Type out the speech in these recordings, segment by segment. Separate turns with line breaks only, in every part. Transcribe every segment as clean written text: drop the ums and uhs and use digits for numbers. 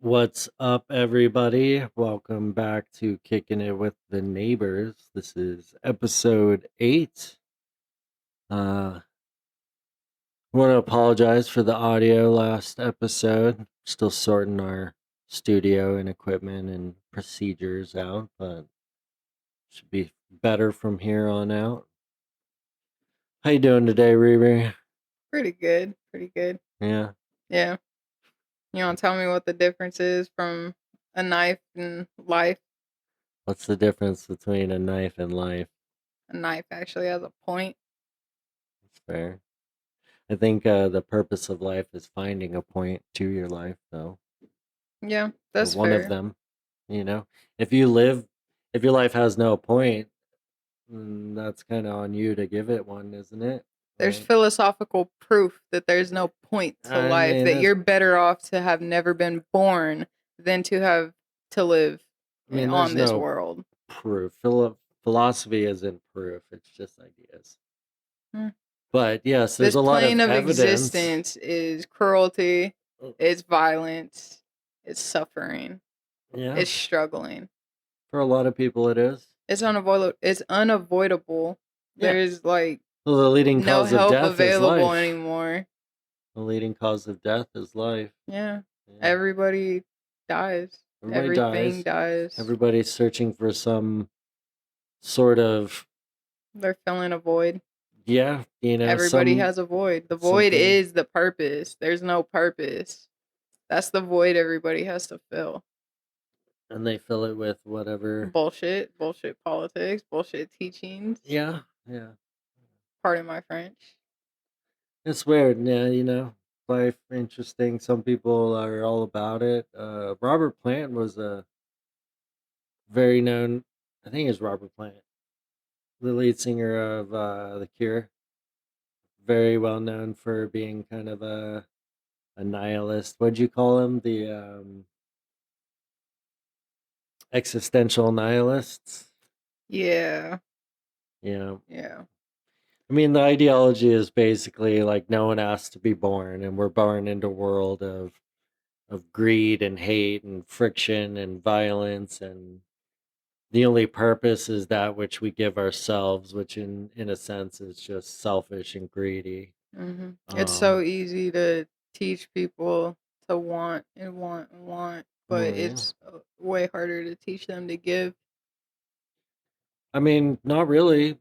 What's up, everybody? Welcome back to Kicking It with the Neighbors. This is episode 8. I want to apologize for the audio last episode. Still sorting our studio and equipment and procedures out, but should be better from here on out. How you doing today, Riri?
Pretty good. Pretty good.
Yeah.
Yeah. You want to tell me what the difference is from a knife and life?
What's the difference between a knife and life?
A knife actually has a point.
That's fair. I think the purpose of life is finding a point to your life, though.
Yeah,
Or
that's
one of
fair.
them. You know, if you live, if your life has no point, that's kind of on you to give it one, isn't it?
There's
Right?
philosophical proof that there's no point to
I
life,
mean,
that you're better off to have never been born than to have to live
there's
on this
no
world.
proof. Philosophy isn't proof; it's just ideas.
Hmm.
But yes, there's
This
a lot
plane
of
of
evidence.
existence is cruelty, it's violence, it's suffering,
Yeah,
it's struggling.
for a lot of people, it is.
It's unavoidable. It's unavoidable.
Yeah.
There's like
Well, the leading
no
cause of
help
death is
available
life.
anymore.
The leading cause of death is life.
Yeah.
Yeah.
Everybody dies.
Everybody
Everything
dies.
dies.
Everybody's searching for some sort of,
They're filling a void.
yeah,
Everybody has a void. The void
something,
is the purpose. There's no purpose. That's the void everybody has to fill.
and they fill it with whatever.
Bullshit, bullshit politics, bullshit teachings.
Yeah, yeah.
Pardon my French.
It's weird. Yeah, life interesting. Some people are all about it. Robert Plant was a very known, I think it's Robert Plant, the lead singer of The Cure. Very well known for being kind of a nihilist. What'd you call him? The existential nihilists.
Yeah.
Yeah.
Yeah.
I mean, the ideology is basically like no one asked to be born, and we're born into a world of greed and hate and friction and violence, and the only purpose is that which we give ourselves, which in a sense is just selfish and greedy.
It's so
Um,
easy to teach people to want and want and want, but
well, yeah.
it's way harder to teach them to give.
I mean, not really.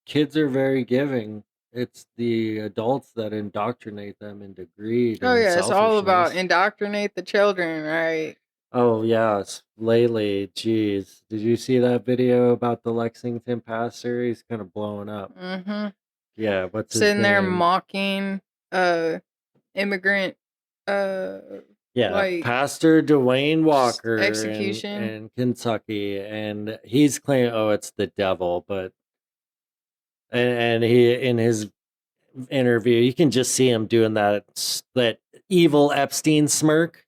Kids are very giving. It's the adults that indoctrinate them into greed
Oh
and
yeah, it's all about
selfishness.
indoctrinate the children, right?
Oh yes, lately, geez, did you see that video about the Lexington pastor? He's kind of blowing up.
Mm-hmm.
Yeah, what's his
Sitting there
name?
mocking immigrant uh
Yeah,
like
Pastor Dwayne Walker in
execution.
Kentucky, and he's claiming, oh, it's the devil, but and he in his interview, you can just see him doing that evil Epstein smirk.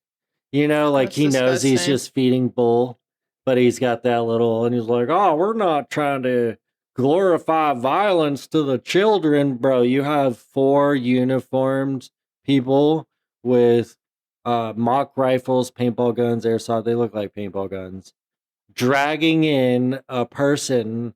Like
That's
he knows he's
disgusting.
just feeding bull, but he's got that little, and he's like, "Oh, we're not trying to glorify violence to the children, bro. You have 4 uniformed people with mock rifles, paintball guns, airsoft. They look like paintball guns, dragging in a person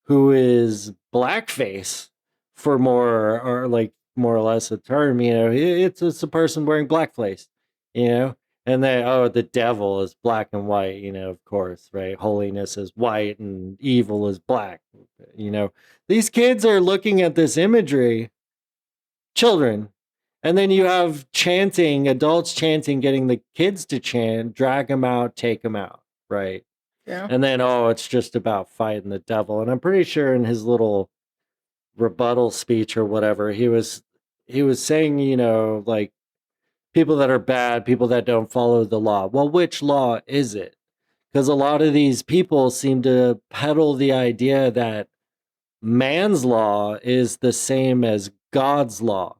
who is blackface for more or like more or less a term, it's a person wearing blackface, you know, and they, oh, the devil is black and white, of course, right? Holiness is white and evil is black, you know. These kids are looking at this imagery, children, and then you have chanting, adults chanting, getting the kids to chant, drag them out, take them out, right?
Yeah.
And then, oh, it's just about fighting the devil. And I'm pretty sure in his little rebuttal speech or whatever, he was saying, like people that are bad, people that don't follow the law. Well, which law is it? Because a lot of these people seem to peddle the idea that man's law is the same as God's law,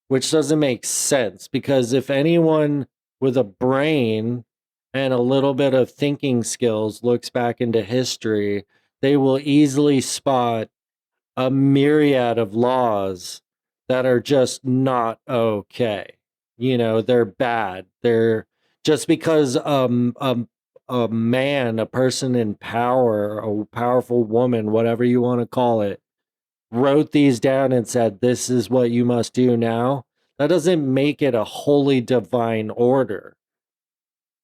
which doesn't make sense, because if anyone with a brain and a little bit of thinking skills looks back into history, they will easily spot a myriad of laws that are just not okay. They're bad. They're Just because a man, a person in power, a powerful woman, whatever you want to call it, wrote these down and said, this is what you must do now, that doesn't make it a wholly divine order.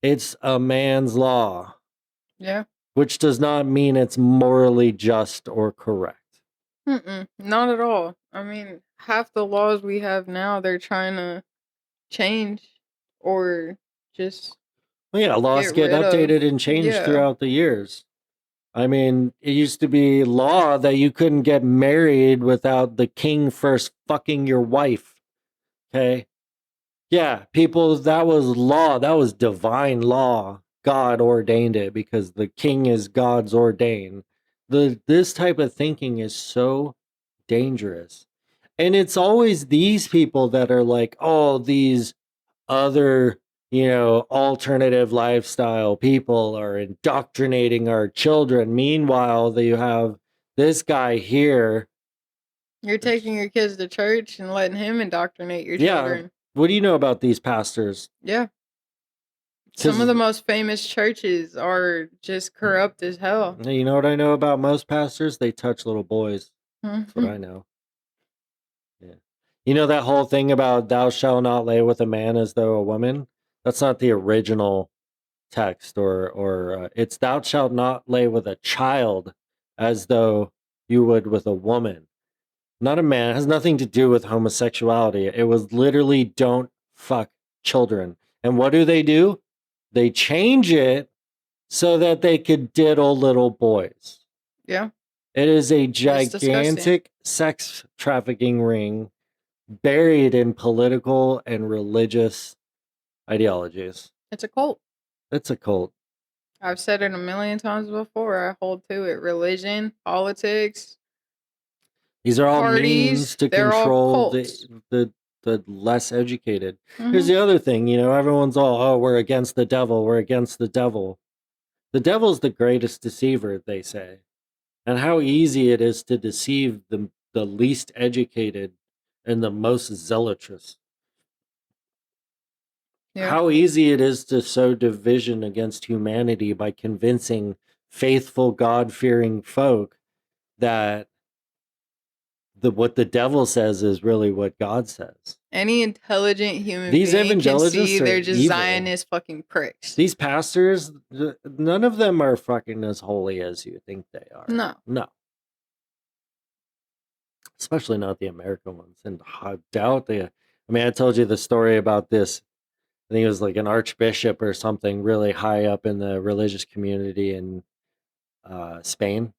It's a man's law.
Yeah.
Which does not mean it's morally just or correct.
Not at all. I mean, half the laws we have now, they're trying to change or just
Well, yeah, laws
get
get
rid of.
updated and changed
Yeah.
throughout the years. I mean, it used to be law that you couldn't get married without the king first fucking your wife. Okay? Yeah, people, that was law. That was divine law. God ordained it because the king is God's ordained. This type of thinking is so dangerous. And it's always these people that are like, oh, these other, alternative lifestyle people are indoctrinating our children. Meanwhile, you have this guy here.
You're taking your kids to church and letting him indoctrinate your
Yeah.
children.
What do you know about these pastors?
Yeah. Some of the most famous churches are just corrupt as hell.
You know what I know about most pastors? They touch little boys. That's what I know. Yeah. You know that whole thing about thou shalt not lay with a man as though a woman? That's not the original text, or it's thou shalt not lay with a child as though you would with a woman. Not a man. It has nothing to do with homosexuality. It was literally don't fuck children. And what do? They change it so that they could diddle little boys.
Yeah.
It is a
It's disgusting.
gigantic sex trafficking ring buried in political and religious ideologies.
It's a cult.
It's a cult.
I've said it a million times before. I hold to it. Religion, politics,
These are all
parties,
means to
they're all
control
cults.
the less educated. Here's the other thing, everyone's all, oh, we're against the devil, we're against the devil. The devil's the greatest deceiver, they say. And how easy it is to deceive the least educated and the most zealotous.
Yeah.
How easy it is to sow division against humanity by convincing faithful, God-fearing folk that what the devil says is really what God says.
Any intelligent human
These
being can see
evangelists are
they're just
evil.
Zionist fucking pricks.
These pastors, none of them are fucking as holy as you think they are. No. Especially not the American ones. And I doubt they. I mean, I told you the story about this. I think it was like an archbishop or something really high up in the religious community in Spain.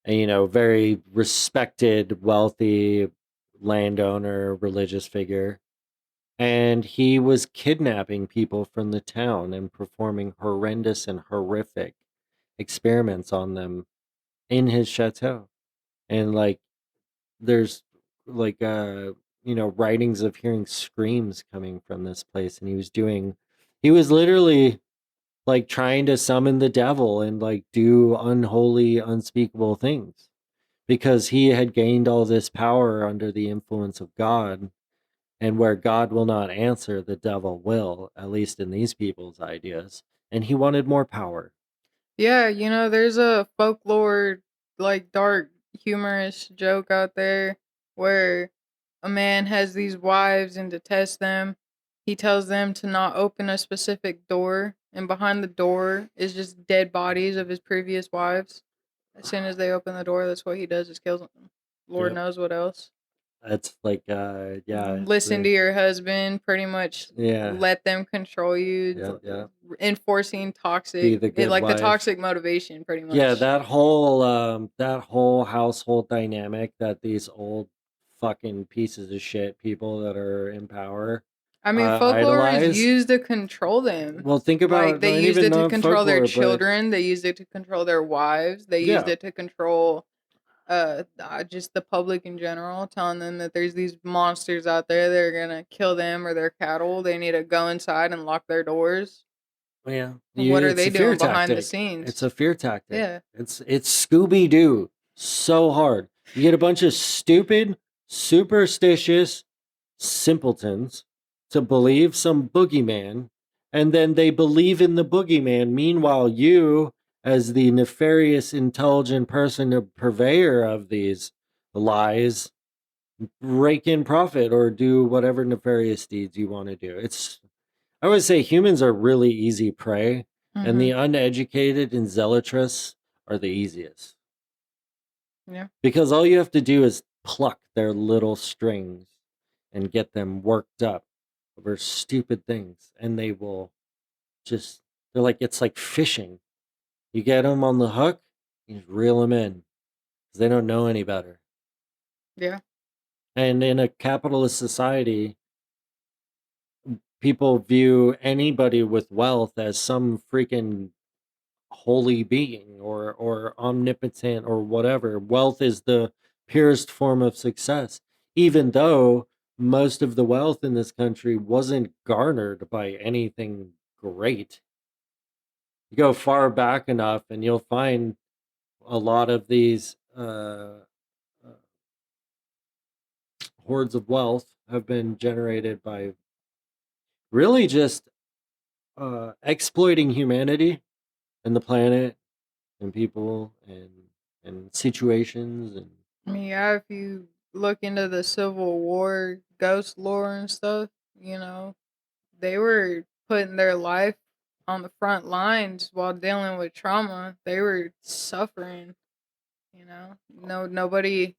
And, very respected, wealthy landowner, religious figure. And he was kidnapping people from the town and performing horrendous and horrific experiments on them in his chateau. And there's writings of hearing screams coming from this place. And he was literally trying to summon the devil and do unholy, unspeakable things because he had gained all this power under the influence of God. And where God will not answer, the devil will, at least in these people's ideas. And he wanted more power.
Yeah, there's a folklore, dark, humorous joke out there where a man has these wives, and to test them, he tells them to not open a specific door, and behind the door is just dead bodies of his previous wives. As soon as they open the door, that's what he does, is kills them. Lord knows what else.
That's
Listen to your husband, pretty much let them control you. Enforcing toxic,
the
toxic motivation, pretty much.
Yeah, that whole household dynamic that these old fucking pieces of shit people that are in power.
I mean, folklore is used to control them.
Well, think about
they used it to control their children. They used it to control their wives. They used it to control just the public in general, telling them that there's these monsters out there that are gonna kill them or their cattle. They need to go inside and lock their doors.
Yeah.
What are they doing behind the scenes?
It's a fear tactic.
Yeah.
It's Scooby-Doo so hard. You get a bunch of stupid, superstitious simpletons to believe some boogeyman, And then they believe in the boogeyman. Meanwhile, you, as the nefarious, intelligent person, a purveyor of these lies, rake in profit or do whatever nefarious deeds you want to do. I would say humans are really easy prey, and the uneducated and zealotrous are the easiest.
Yeah.
Because all you have to do is pluck their little strings and get them worked up over stupid things, and they will just, they're like, it's like fishing. You get them on the hook, you reel them in because they don't know any better.
Yeah.
And in a capitalist society, people view anybody with wealth as some freaking holy being or omnipotent or whatever. Wealth is the purest form of success, even though most of the wealth in this country wasn't garnered by anything great. You go far back enough and you'll find a lot of these hordes of wealth have been generated by really just exploiting humanity and the planet and people and situations and
Yeah, if you look into the Civil War ghost lore and stuff, they were putting their life on the front lines while dealing with trauma. They were suffering, No, nobody.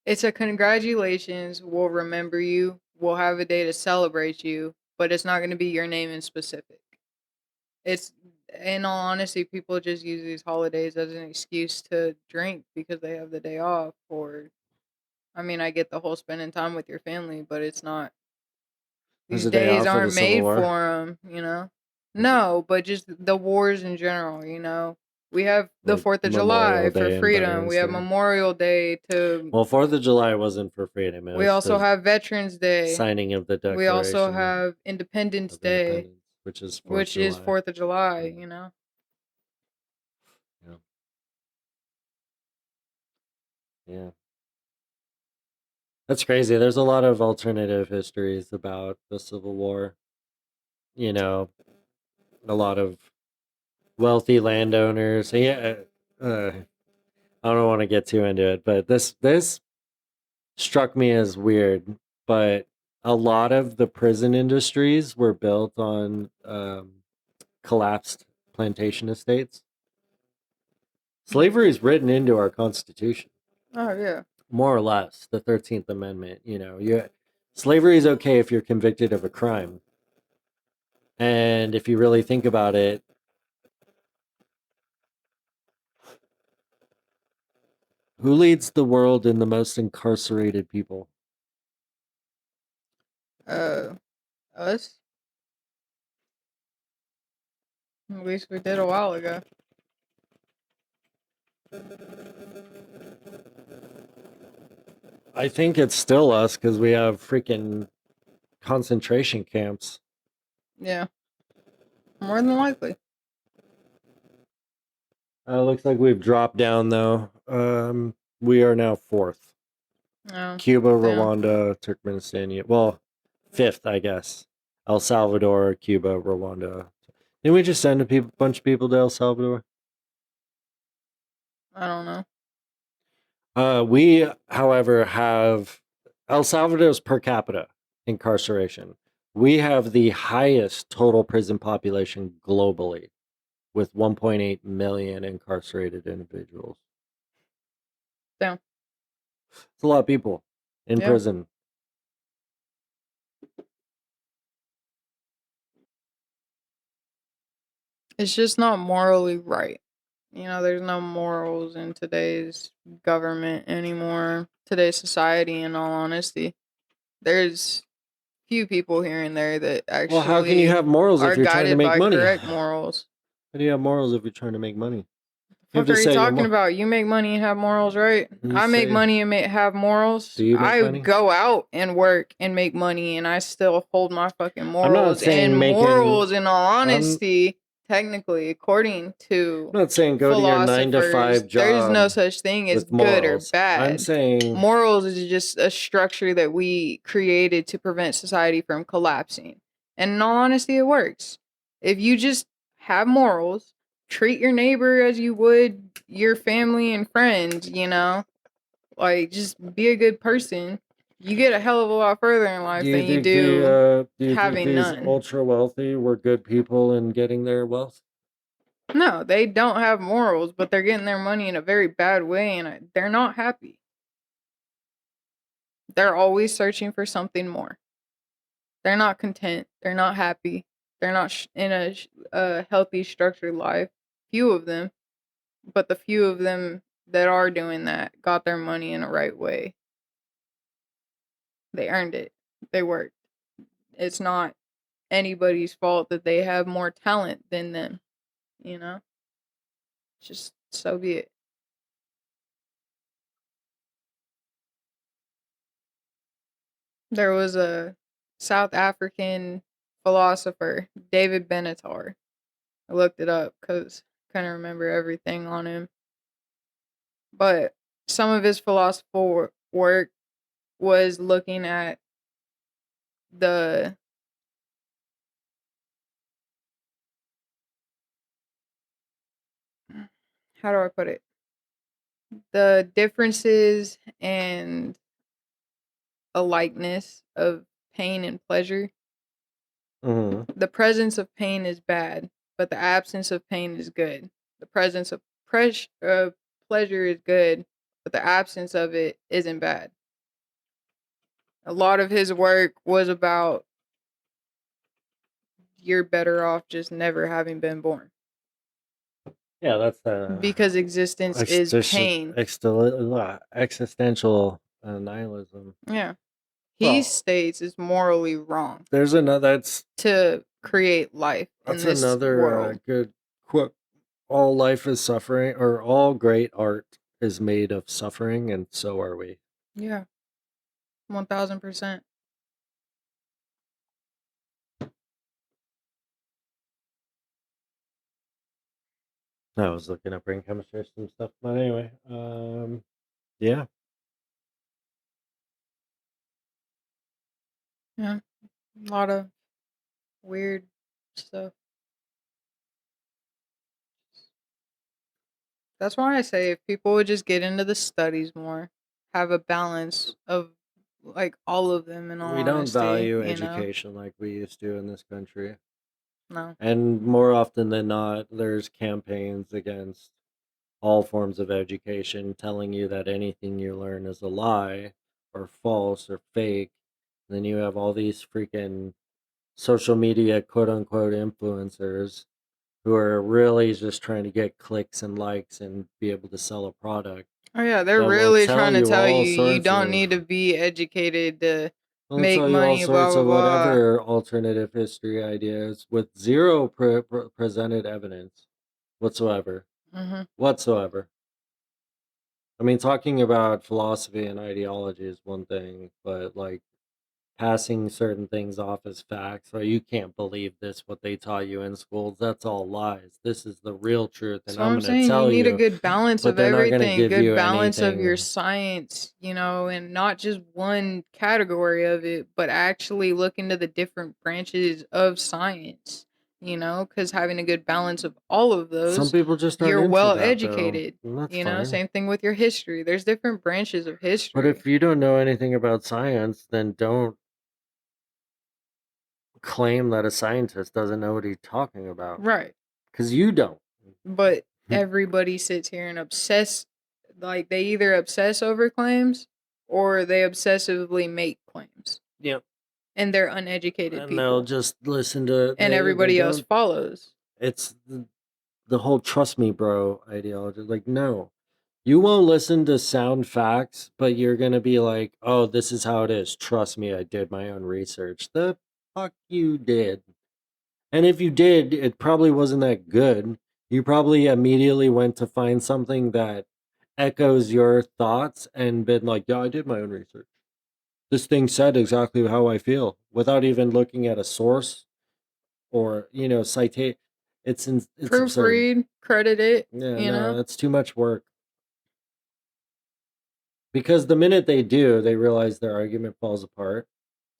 It's a congratulations. We'll remember you. We'll have a day to celebrate you, but it's not going to be your name in specific. It's, in all honesty, people just use these holidays as an excuse to drink because they have the day off. Or, I mean, I get the whole spending time with your family, but it's not.
there's
These
a day
days
off for the
aren't
Civil
made
War.
for them. No, but just the wars in general. We have the
Like
4th of
Memorial
July for
Day and
freedom. We
Veterans
have
Day.
Memorial Day to.
Well, 4th of July wasn't for freedom. It
We
was
also
the
have Veterans Day.
signing of the
We also
Declaration
have Independence
of
Day,
Independence, which is 4th of
which is
July.
4th of July.
Yeah. Yeah. That's crazy. There's a lot of alternative histories about the Civil War. You know, a lot of wealthy landowners. Yeah, I don't want to get too into it, but this struck me as weird. But a lot of the prison industries were built on collapsed plantation estates. Slavery is written into our Constitution,
Oh yeah.
more or less. The 13th Amendment. Slavery is okay if you're convicted of a crime, and if you really think about it, who leads the world in the most incarcerated people?
Us. At least we did a while ago.
I think it's still us because we have freaking concentration camps.
Yeah. More than likely.
Looks like we've dropped down though. We are now fourth.
Oh,
Cuba,
damn.
Rwanda, Turkmenistan. Well, fifth, I guess. El Salvador, Cuba, Rwanda. Didn't we just send a bunch of people to El Salvador?
I don't know.
We, however, have El Salvador's per capita incarceration. We have the highest total prison population globally, with 1.8 million incarcerated individuals.
Damn.
It's a lot of people in prison.
It's just not morally right. There's no morals in today's government anymore, today's society, in all honesty. There's few people here and there that actually
Well, how can you have morals
are
if you're trying to
guided
make
by
money?
correct morals.
How do you have morals if you're trying to make money?
What are you talking about? You make money and have morals, right? I make money and have morals.
Do you make money?
Go out and work and make money, and I still hold my fucking morals.
I'm not saying
morals, in all honesty, technically, according to
I'm not saying go to your 9 to 5 job.
There's no such thing as good or bad.
I'm saying
morals is just a structure that we created to prevent society from collapsing. And in all honesty, it works. If you just have morals, treat your neighbor as you would your family and friends, like just be a good person, you get a hell of a lot further in
Do
life
you
than you
think
do having
these
none.
ultra wealthy were good people in getting their wealth?
No, they don't have morals, but they're getting their money in a very bad way, and they're not happy. They're always searching for something more. They're not content. They're not happy. They're not in a healthy, structured life. Few of them, but the few of them that are doing that got their money in the right way. They earned it. They worked. It's not anybody's fault that they have more talent than them, you know? Just so be it. There was a South African philosopher, David Benatar. I looked it up because I couldn't remember everything on him. But some of his philosophical work was looking at the how do I put it? The differences and a likeness of pain and pleasure.
Mm-hmm.
The presence of pain is bad, but the absence of pain is good. The presence of pleasure is good, but the absence of it isn't bad. A lot of his work was about you're better off just never having been born
Yeah, that's
because existence is pain.
existential nihilism.
Yeah. He
Well,
states it's morally wrong
there's another.
to create life in
That's
this
another
world.
good quote. All life is suffering, or all great art is made of suffering, and so are we.
Yeah, 1000%.
I was looking up brain chemistry some stuff, but anyway, yeah.
Yeah, a lot of weird stuff. That's why I say if people would just get into the studies more, have a balance of like all of them in all
We don't
honesty,
value education like we used to in this country.
No.
And more often than not, there's campaigns against all forms of education telling you that anything you learn is a lie or false or fake. And then you have all these freaking social media quote unquote influencers who are really just trying to get clicks and likes and be able to sell a product
Oh yeah, they're
that will
really
tell
trying to
you
tell
all
you you
sorts
don't
of
need to be educated to
they'll
make
tell you all
money, blah
sorts
blah
of
blah.
whatever alternative history ideas with zero presented evidence whatsoever.
Hmm.
Whatsoever. I mean, talking about philosophy and ideology is one thing, but like passing certain things off as facts, or you can't believe this, what they taught you in schools, that's all lies. This is the real truth, and
So
I'm
I'm
going to
saying you
tell
need a
you,
good balance
but
of
they're not going to
everything,
give
good
you
balance of your
anything.
science, and not just one category of it, but actually look into the different branches of science, because having a good balance of all of
Some
those,
people just aren't
you're
into
well
that, though.
educated.
And that's fine.
Same thing with your history. There's different branches of
But
history.
if you don't know anything about science, then don't claim that a scientist doesn't know what he's talking about.
Right.
Because you don't.
But everybody sits here and obsess, like they either obsess over claims or they obsessively make claims,
Yep.
and they're uneducated
And they'll
people,
just listen to
and
they
everybody else
don't.
follows.
It's the whole trust me bro ideology. Like, no, you won't listen to sound facts, but you're gonna be like, oh, this is how it is, trust me, I did my own research. The fuck you did. And if you did, it probably wasn't that good. You probably immediately went to find something that echoes your thoughts and been like, yeah, I did my own research, this thing said exactly how I feel, without even looking at a source or citate. It's absurd.
Proofread, credit it,
Yeah,
you
no,
know?
that's too much work. Because the minute they do, they realize their argument falls apart.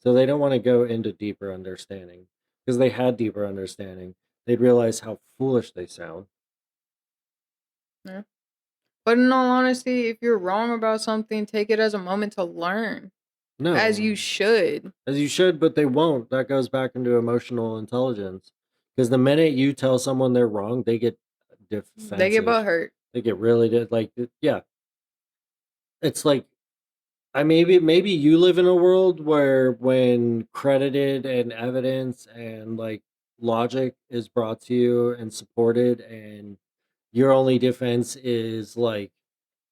So they don't want to go into deeper understanding. because they had deeper understanding. They'd realize how foolish they sound.
Yeah. But in all honesty, if you're wrong about something, take it as a moment to learn, as
No,
you should.
as you should, but they won't. That goes back into emotional intelligence. Because the minute you tell someone they're wrong, they get
They get
defensive.
butt hurt.
They get really like, yeah. It's like maybe you live in a world where when credited and evidence and like logic is brought to you and supported, and your only defense is like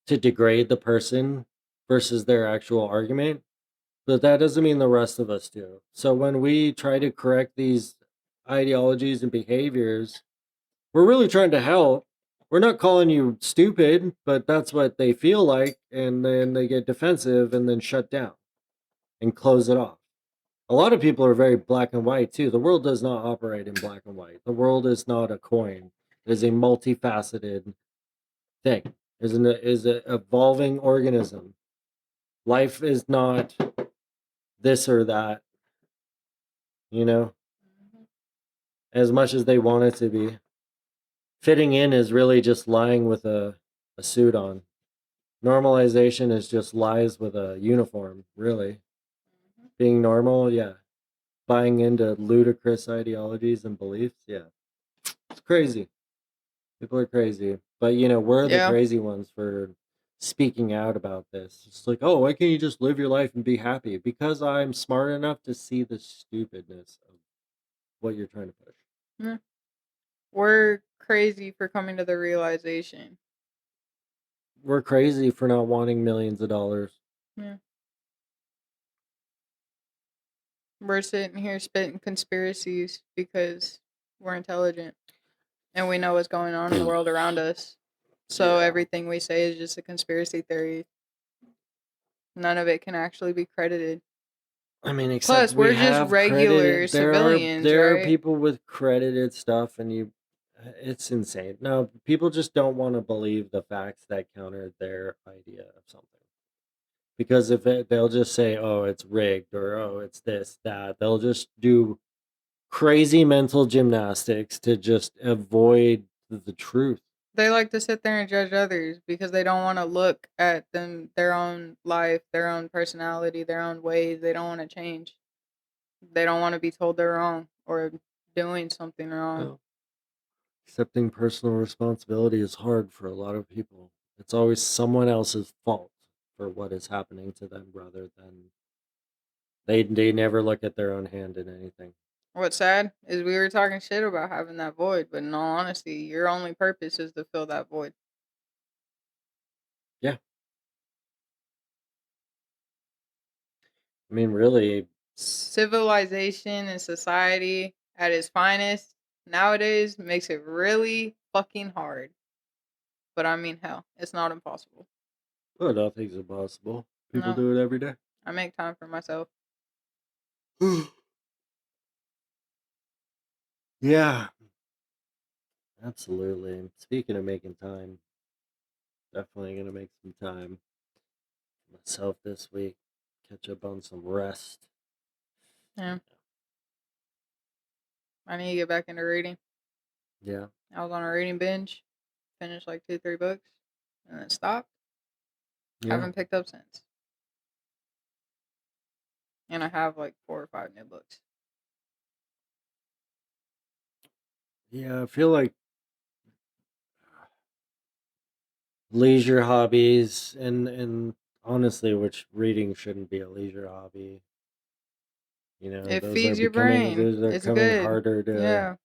to degrade the person versus their actual argument. But that doesn't mean the rest of us do. So when we try to correct these ideologies and behaviors, we're really trying to help. We're not calling you stupid, but that's what they feel like, and then they get defensive and then shut down and close it off. A lot of people are very black and white too. The world does not operate in black and white. The world is not a coin. It is a multifaceted thing. Is an evolving organism. Life is not this or that, you know, as much as they want it to be. Fitting in is really just lying with a suit on. Normalization is just lies with a uniform, really. Being normal, yeah. Buying into ludicrous ideologies and beliefs, yeah. It's crazy. People are crazy. But, we're the
Yeah.
crazy ones for speaking out about this. It's like, oh, why can't you just live your life and be happy? Because I'm smart enough to see the stupidness of what you're trying to push.
Yeah. We're crazy for coming to the realization.
We're crazy for not wanting millions of dollars.
Yeah. We're sitting here spitting conspiracies because we're intelligent and we know what's going on in the world around us. So
Yeah.
everything we say is just a conspiracy theory. None of it can actually be credited.
I mean, except
Plus,
we
we're just
have
regular
credited.
civilians,
There are
right?
people with credited stuff, and it's insane. No, people just don't want to believe the facts that counter their idea of something. Because they'll just say, "Oh, it's rigged," or "Oh, it's this, that." They'll just do crazy mental gymnastics to just avoid the truth.
They like to sit there and judge others because they don't want to look at their own life, their own personality, their own ways. They don't want to change. They don't want to be told they're wrong or doing something wrong.
No. Accepting personal responsibility is hard for a lot of people. It's always someone else's fault for what is happening to them rather than they never look at their own hand in anything.
What's sad is we were talking shit about having that void, but in all honesty, your only purpose is to fill that void.
Yeah. I mean, really,
Civilization and society at its finest nowadays makes it really fucking hard. But I mean, hell, it's not impossible.
well, nothing's impossible. People
No,
do it every day.
I make time for myself.
Yeah, absolutely. Speaking of making time, definitely gonna make some time for myself this week. Catch up on some rest.
Yeah, I need to get back into reading.
Yeah.
I was on a reading binge, finished like 2, 3 books, and then stopped.
Yeah.
Haven't picked up since. And I have like 4 or 5 new books.
Yeah, I feel like leisure hobbies and honestly, which reading shouldn't be a leisure hobby.
It
Those are
feeds your
becoming
brain.
those are
It's
coming
good.
harder to
Yeah.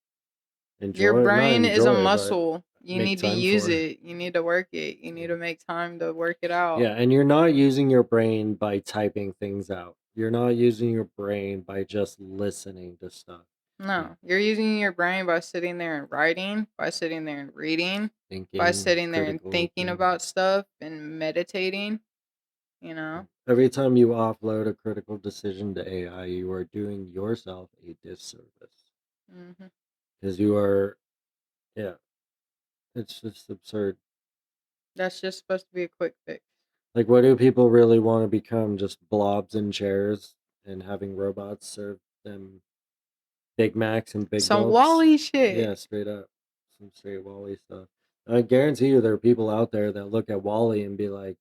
Your
enjoy, not
brain is a
enjoy, but
muscle. You
make
need to
time
use
for.
it. You need to work it. You need
Yeah.
to make time to work it out.
Yeah, and you're not using your brain by typing things out. You're not using your brain by just listening to stuff. Yeah.
No, you're using your brain by sitting there and writing, by sitting there and reading, by
Thinking,
sitting there and
critical
thinking
thinking.
about stuff and meditating, you know?
Every time you offload a critical decision to AI, you are doing yourself a disservice.
Hmm.
Because you are, yeah, it's just absurd.
That's just supposed to be a quick fix.
Like, what do people really want to become? Just blobs in chairs and having robots serve them Big Macs and Big
Some
Gulps.
Wally shit.
Yeah, straight up. Some straight Wally stuff. I guarantee you there are people out there that look at Wally and be like,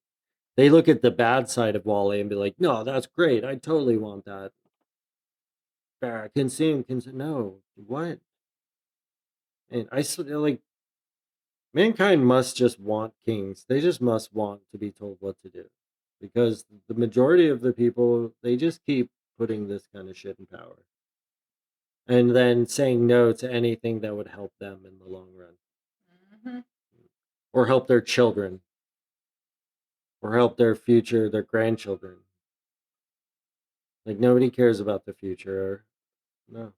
they look at the bad side of Wally and be like, no, that's great. I totally want that. Consume. No, what? And like, mankind must just want kings. They just must want to be told what to do. Because the majority of the people, they just keep putting this kind of shit in power. And then saying no to anything that would help them in the long run.
Mm-hmm.
Or help their children. Or help their future, their grandchildren. Like, nobody cares about the future. No.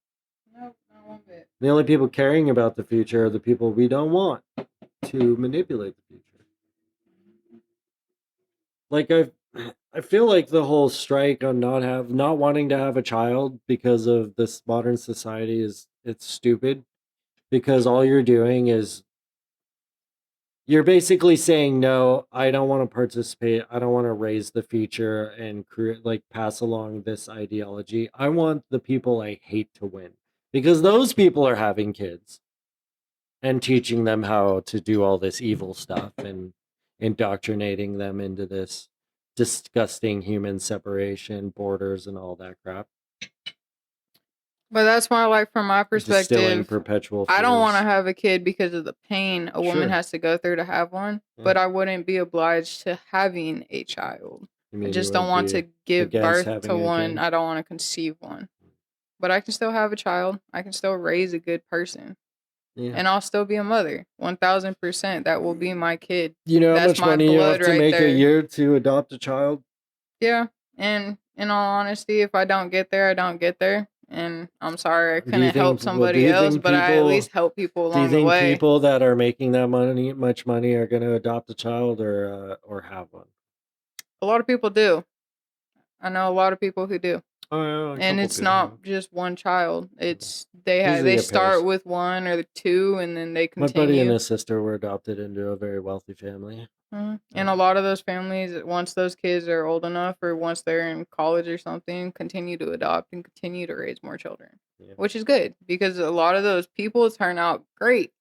Nope, not one bit.
The only people caring about the future are the people we don't want to manipulate the future. Like, I feel like the whole strike on not wanting to have a child because of this modern society it's stupid, because all you're doing is you're basically saying, no, I don't want to participate. I don't want to raise the future and create, like, pass along this ideology. I want the people I hate to win, because those people are having kids and teaching them how to do all this evil stuff and indoctrinating them into this disgusting human separation, borders, and all that crap.
But that's why, like, from my
Distilling
perspective,
perpetual
I don't want to
fears.
have a kid because of the pain a woman
Sure.
has to go through to have one.
Yeah.
But I wouldn't be obliged to having a child.
You
I
mean you
just don't
wouldn't
want
be
to give
against
birth to
having a
one.
kid?
I don't want to conceive one. But I can still have a child. I can still raise a good person.
Yeah.
And I'll still be a mother. 1000%. That will be my kid.
You know how
That's
much
my
money you have
blood
to
right
make a
there.
year to adopt a child?
Yeah. And in all honesty, if I don't get there, I don't get there. And I'm sorry I
Do you
couldn't help
think? Well, do
somebody
you
else,
think
but I at
people?
least help people
Do you
along the
think
way.
people that are making that much money are going to adopt a child or have one?
A lot of people do. I know a lot of people who do.
Oh, yeah, a
And
couple
it's
people.
not just one child. It's they
Usually
they
get pairs.
start with one or two and then they
My buddy and
continue.
his sister were adopted into a very wealthy family.
And a lot of those families, once those kids are old enough or once they're in college or something, continue to adopt and continue to raise more children,
Yeah.
which is good because a lot of those people turn out great.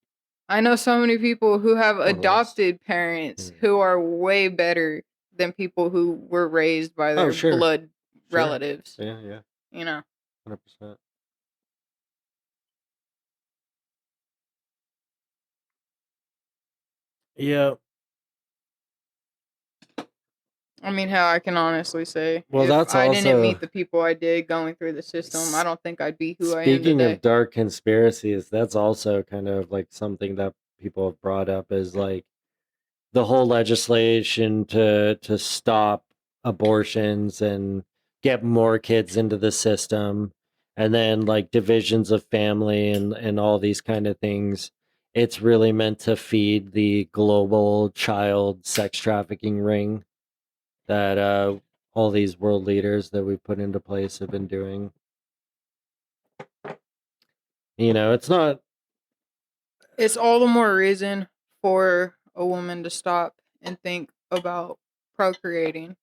I know so many people who have adopted parents who are way better than people who were raised by their
sure.
blood relatives.
Yeah, yeah.
You know.
100%. Yeah.
I mean, hell, I can honestly say,
Well,
if
that's
I didn't
also
meet the people I did going through the system, I don't think I'd be who I am
speaking
today.
of dark conspiracies. That's also kind of like something that people have brought up, is like the whole legislation to stop abortions and get more kids into the system, and then like divisions of family and all these kind of things. It's really meant to feed the global child sex trafficking ring that all these world leaders that we put into place have been doing. You know, it's not.
It's all the more reason for a woman to stop and think about procreating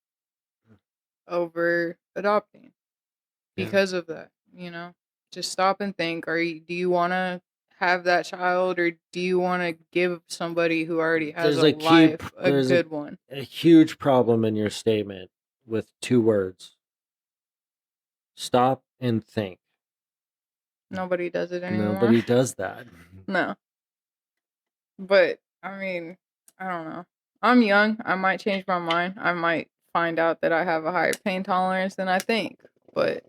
over adopting because of that. You know, just stop and think: do you want to have that child, or do you want to give somebody who already has
There's
a
a key.
life a
There's
good one?
a huge problem in your statement with two words: stop and think.
Nobody does it anymore.
Nobody does that.
No. But I mean, I don't know. I'm young. I might change my mind. I might find out that I have a higher pain tolerance than I think. But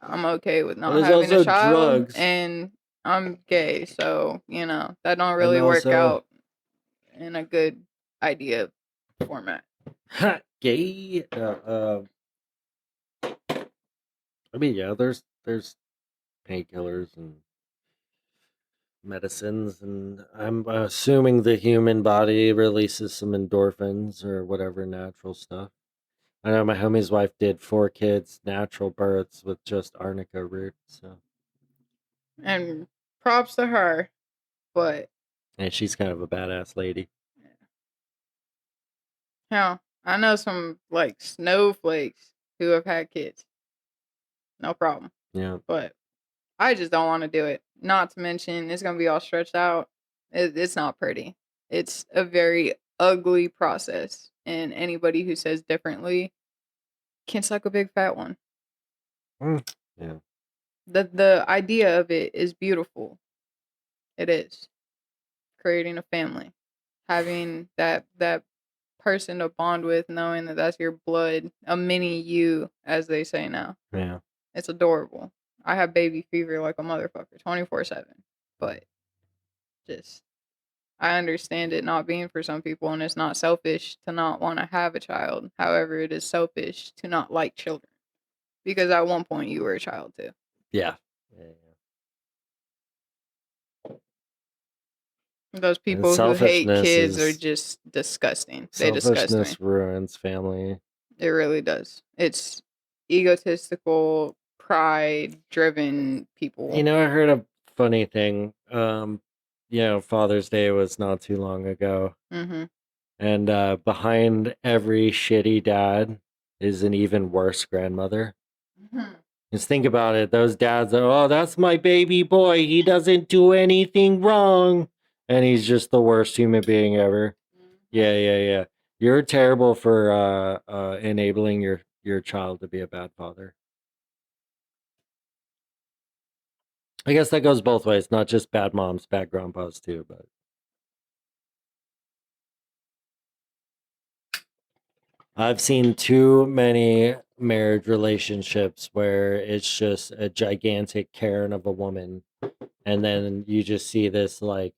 I'm okay with not
There's
having a
also
child,
drugs.
and I'm gay, so that don't
And
really work
also,
out in a good idea format.
gay. I mean, yeah, there's painkillers and medicines, and I'm assuming the human body releases some endorphins or whatever natural stuff. I know my homie's wife did 4 kids, natural births with just arnica root. So,
And props to her, but
and she's kind of a badass lady.
hell, I know some like snowflakes who have had kids. No problem.
Yeah.
But I just don't want to do it. Not to mention, it's gonna be all stretched out. It's not pretty. It's a very ugly process, and anybody who says differently can suck a big fat one.
Yeah.
The idea of it is beautiful. It is creating a family, having that person to bond with, knowing that that's your blood, a mini you, as they say now.
Yeah.
It's adorable. I have baby fever like a motherfucker, 24/7. But just I understand it not being for some people, and it's not selfish to not want to have a child. However, it is selfish to not like children because at one point you were a child too.
Yeah.
Those
And
people who hate kids are
is
just disgusting. They disgust me.
selfishness ruins family.
It really does. It's egotistical, pride driven people.
You know, I heard a funny thing. Father's Day was not too long ago.
Mm-hmm.
And behind every shitty dad is an even worse grandmother.
Mm-hmm.
Just think about it. Those dads are, oh, that's my baby boy. He doesn't do anything wrong. And he's just the worst human being ever. Yeah. You're terrible for enabling your child to be a bad father. I guess that goes both ways, not just bad moms, bad grandpas too, but I've seen too many marriage relationships where it's just a gigantic Karen of a woman, and then you just see this like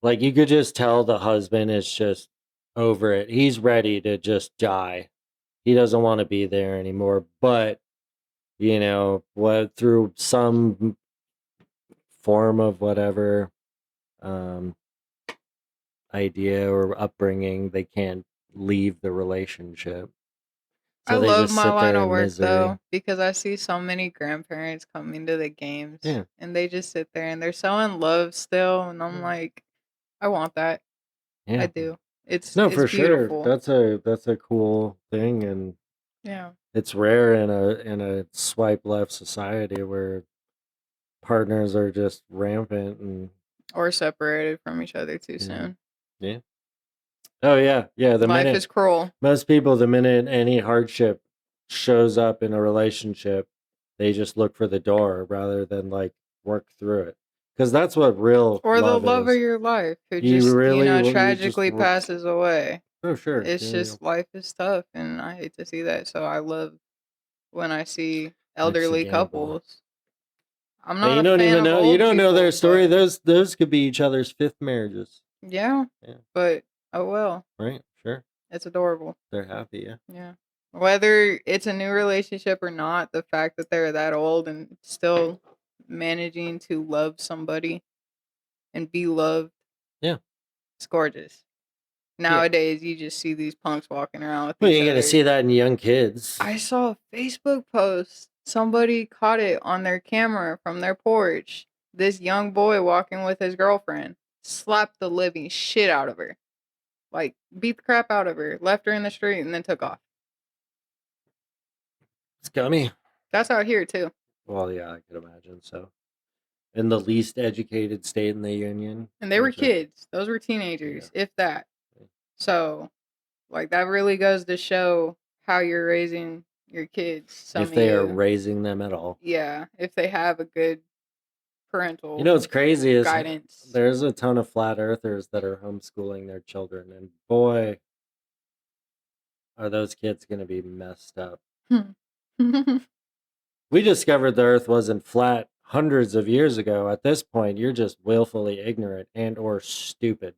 you could just tell the husband is just over it. He's ready to just die. He doesn't want to be there anymore, but what through some form of whatever um idea or upbringing, they can't leave the relationship.
I
So they
love
just
my
sit
line
there
of
in
work
misery.
though because I see so many grandparents coming to the games and they just sit there and they're so in love still, and I'm like, I want that.
Yeah.
I do. It's
No, for sure.
beautiful.
That's a cool thing, and
Yeah.
it's rare in a swipe left society where partners are just rampant and
Or separated from each other too soon.
Yeah. Oh yeah. The
Life
minute
is cruel.
most people, the minute any hardship shows up in a relationship, they just look for the door rather than like work through it. Because that's what real
Or the
love
love of
is.
your life who
You
just,
really, you just,
tragically passes away.
oh sure,
It's just life is tough and I hate to see that. So I love when I see elderly couples. I'm not
you
a
don't
fan
even
of
know. You
old
don't know their
people,
story.
but
Those could be each other's fifth marriages.
yeah. But oh well.
Right. Sure.
It's adorable.
They're happy. Yeah.
Yeah. Whether it's a new relationship or not, the fact that they're that old and still managing to love somebody and be loved.
Yeah.
It's gorgeous. Nowadays, you just see these punks walking around with
Well,
each
you're
other.
gonna see that in young kids.
I saw a Facebook post. Somebody caught it on their camera from their porch. This young boy walking with his girlfriend slapped the living shit out of her. Like, beat the crap out of her, left her in the street, and then took off.
Scummy.
That's out here, too.
Well, yeah, I could imagine so. In the least educated state in the union.
And they were kids. Those were teenagers, if that. So, like, that really goes to show how you're raising your kids.
If they are raising them at all.
Yeah, if they have a good parental
what's crazy is
guidance.
There's a ton of flat earthers that are homeschooling their children, and boy, are those kids going to be messed up. We discovered the earth wasn't flat hundreds of years ago. At this point, you're just willfully ignorant and or stupid.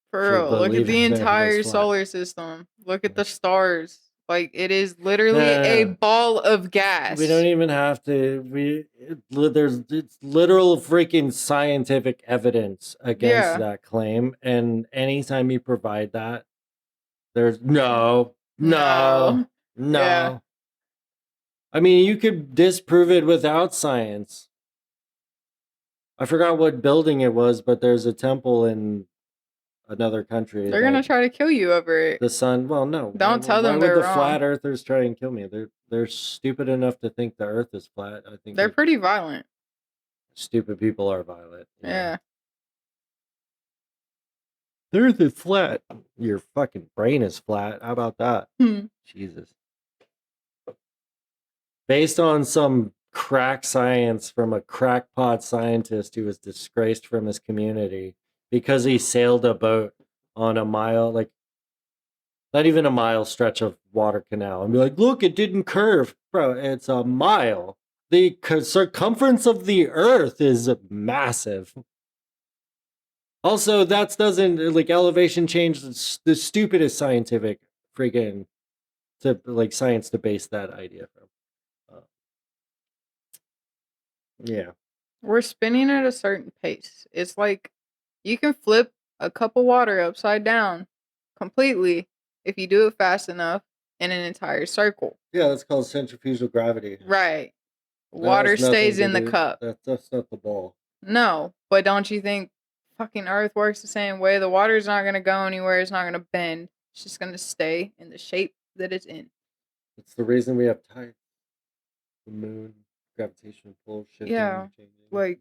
For real, look at the entire solar system. Look at the stars. Like, it is literally a ball of gas.
We don't even have to. It's literal freaking scientific evidence against that claim, and anytime you provide that, there's no.
Yeah.
I mean, you could disprove it without science. I forgot what building it was, but there's a temple in another country.
They're gonna try to kill you over it.
The sun. Well, no.
Don't tell them they're
wrong. Why would
the
flat earthers try and kill me? They're stupid enough to think the earth is flat. I think
they're pretty violent.
Stupid people are violent.
Yeah.
The earth is flat. Your fucking brain is flat. How about that?
Hmm.
Jesus. Based on some crack science from a crackpot scientist who was disgraced from his community because he sailed a boat on a mile, like not even a mile stretch of water canal, and be like, look, it didn't curve. Bro, it's a mile. The circumference of the earth is massive. Also, that doesn't, like, elevation change, the stupidest scientific freaking, to like, science to base that idea from. Yeah.
We're spinning at a certain pace. It's like you can flip a cup of water upside down completely if you do it fast enough in an entire circle.
Yeah, that's called centrifugal gravity.
Right.
That
Water
has nothing
stays
to
in the
do.
cup.
That's not the ball.
No, but don't you think fucking Earth works the same way? The water's not going to go anywhere. It's not going to bend. It's just going to stay in the shape that it's in.
It's the reason we have tides. The moon, gravitational pull, shifting,
Yeah.
changing.
Like,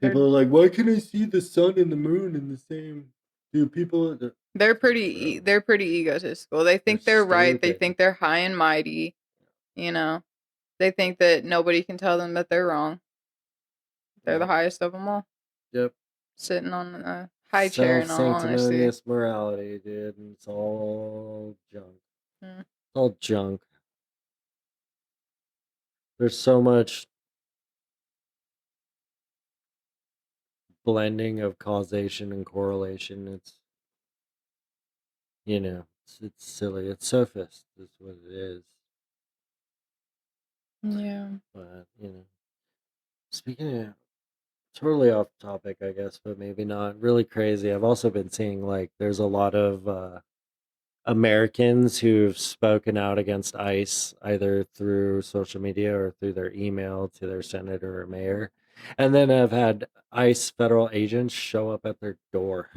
People are like, why can I see the sun and the moon in the same? Dude, people.
they're pretty egotistical. They think they're right. They
stupid.
think they're high and mighty. You know, they think that nobody can tell them that they're wrong. They're the highest of them all.
Yep.
Sitting on a high chair in all honesty.
Self-sanctimonious morality, dude. And it's all junk.
Mm.
It's all junk. There's so much blending of causation and correlation. It's, it's silly. It's sophist is what it is.
Yeah.
But, speaking of, totally off topic, I guess, but maybe not. Really crazy. I've also been seeing, like, there's a lot of Americans who've spoken out against ICE, either through social media or through their email to their senator or mayor. And then I've had ICE federal agents show up at their door.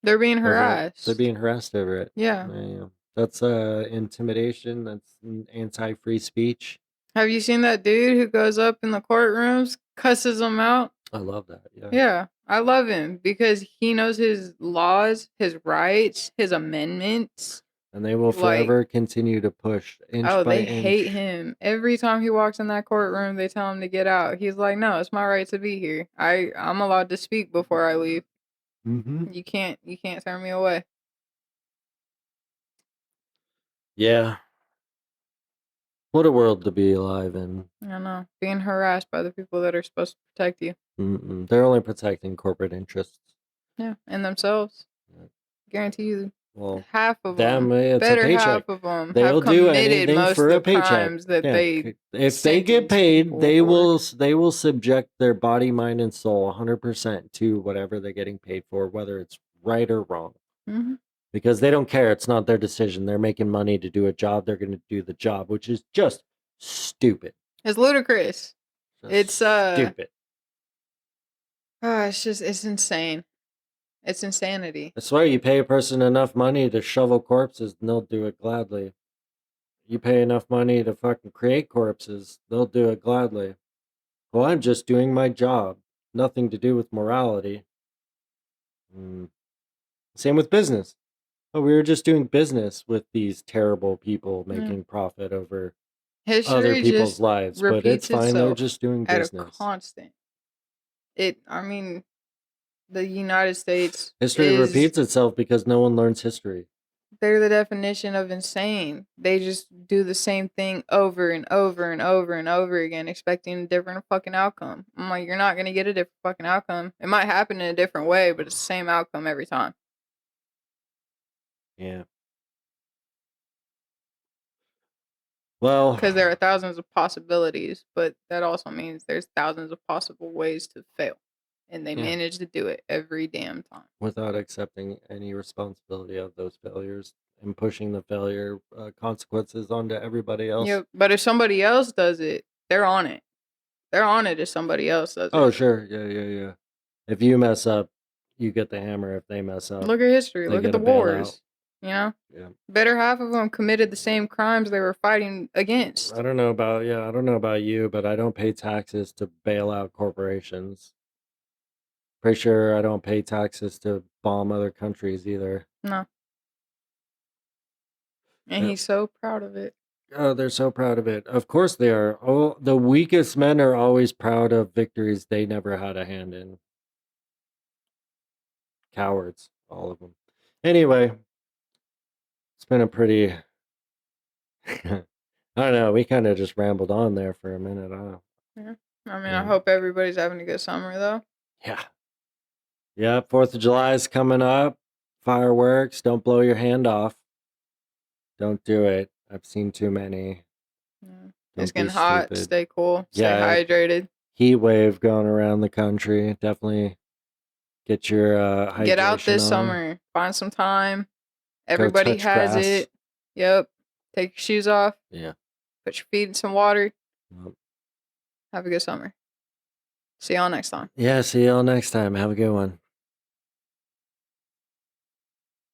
They're being
They're
harassed.
being harassed over it.
Yeah.
That's intimidation. That's anti-free speech.
Have you seen that dude who goes up in the courtrooms, cusses them out?
I love that. Yeah.
Yeah, I love him because he knows his laws, his rights, his amendments.
And they will forever continue to push inch by inch.
They hate him. Every time he walks in that courtroom, they tell him to get out. He's like, no, it's my right to be here. I'm allowed to speak before I leave.
Mm-hmm.
You can't turn me away.
Yeah. What a world to be alive in.
I know. Being harassed by the people that are supposed to protect you.
They're only protecting corporate interests.
Yeah, and themselves. Yeah. Guarantee you.
Well,
half of
them,
them, better half of them,
they'll
have committed
do anything
most
for
of
a
the
paycheck.
crimes that
if they get paid, they will subject their body, mind, and soul 100% to whatever they're getting paid for, whether it's right or wrong.
Mm-hmm.
Because they don't care. It's not their decision. They're making money to do a job. They're going to do the job, which is just stupid.
It's ludicrous. It's
stupid.
it's insane. It's insanity.
I swear, you pay a person enough money to shovel corpses, and they'll do it gladly. You pay enough money to fucking create corpses, they'll do it gladly. Well, I'm just doing my job. Nothing to do with morality. Same with business. Oh, we were just doing business with these terrible people making profit over other people's lives, but it's fine. They're just doing business.
At a constant. The United States.
History repeats itself because no one learns history.
They're the definition of insane. They just do the same thing over and over and over and over again, expecting a different fucking outcome. I'm like, you're not going to get a different fucking outcome. It might happen in a different way, but it's the same outcome every time.
Yeah. Well,
because there are thousands of possibilities, but that also means there's thousands of possible ways to fail. And they manage to do it every damn time.
Without accepting any responsibility of those failures and pushing the failure consequences onto everybody else.
Yeah, but if somebody else does it, they're on it. They're on it if somebody else does it.
Oh, sure. Yeah. If you mess up, you get the hammer. If they mess up,
look at history. Look at the wars. You know,
Yeah.
better half of them committed the same crimes they were fighting against.
I don't know about you, but I don't pay taxes to bail out corporations. Pretty sure I don't pay taxes to bomb other countries either.
No, and
Yep.
he's so proud of it.
Oh, they're so proud of it. Of course they are. Oh, the weakest men are always proud of victories they never had a hand in. Cowards, all of them. Anyway, it's been a pretty I don't know, we kind of just rambled on there for a minute.
Yeah. I mean, I hope everybody's having a good summer though.
Yeah. Yeah, 4th of July is coming up. Fireworks, don't blow your hand off. Don't do it. I've seen too many.
Yeah.
Don't
It's
be
getting hot.
stupid.
Stay cool. Stay
Yeah,
hydrated.
heat wave going around the country. Definitely get your hydration
Get out this
on.
summer. Find some time.
Go
Everybody
touch
has
grass.
it. Yep. Take your shoes off.
Yeah.
Put your feet in some water.
Yep.
Have a good summer. See y'all next time.
Yeah, see y'all next time. Have a good one.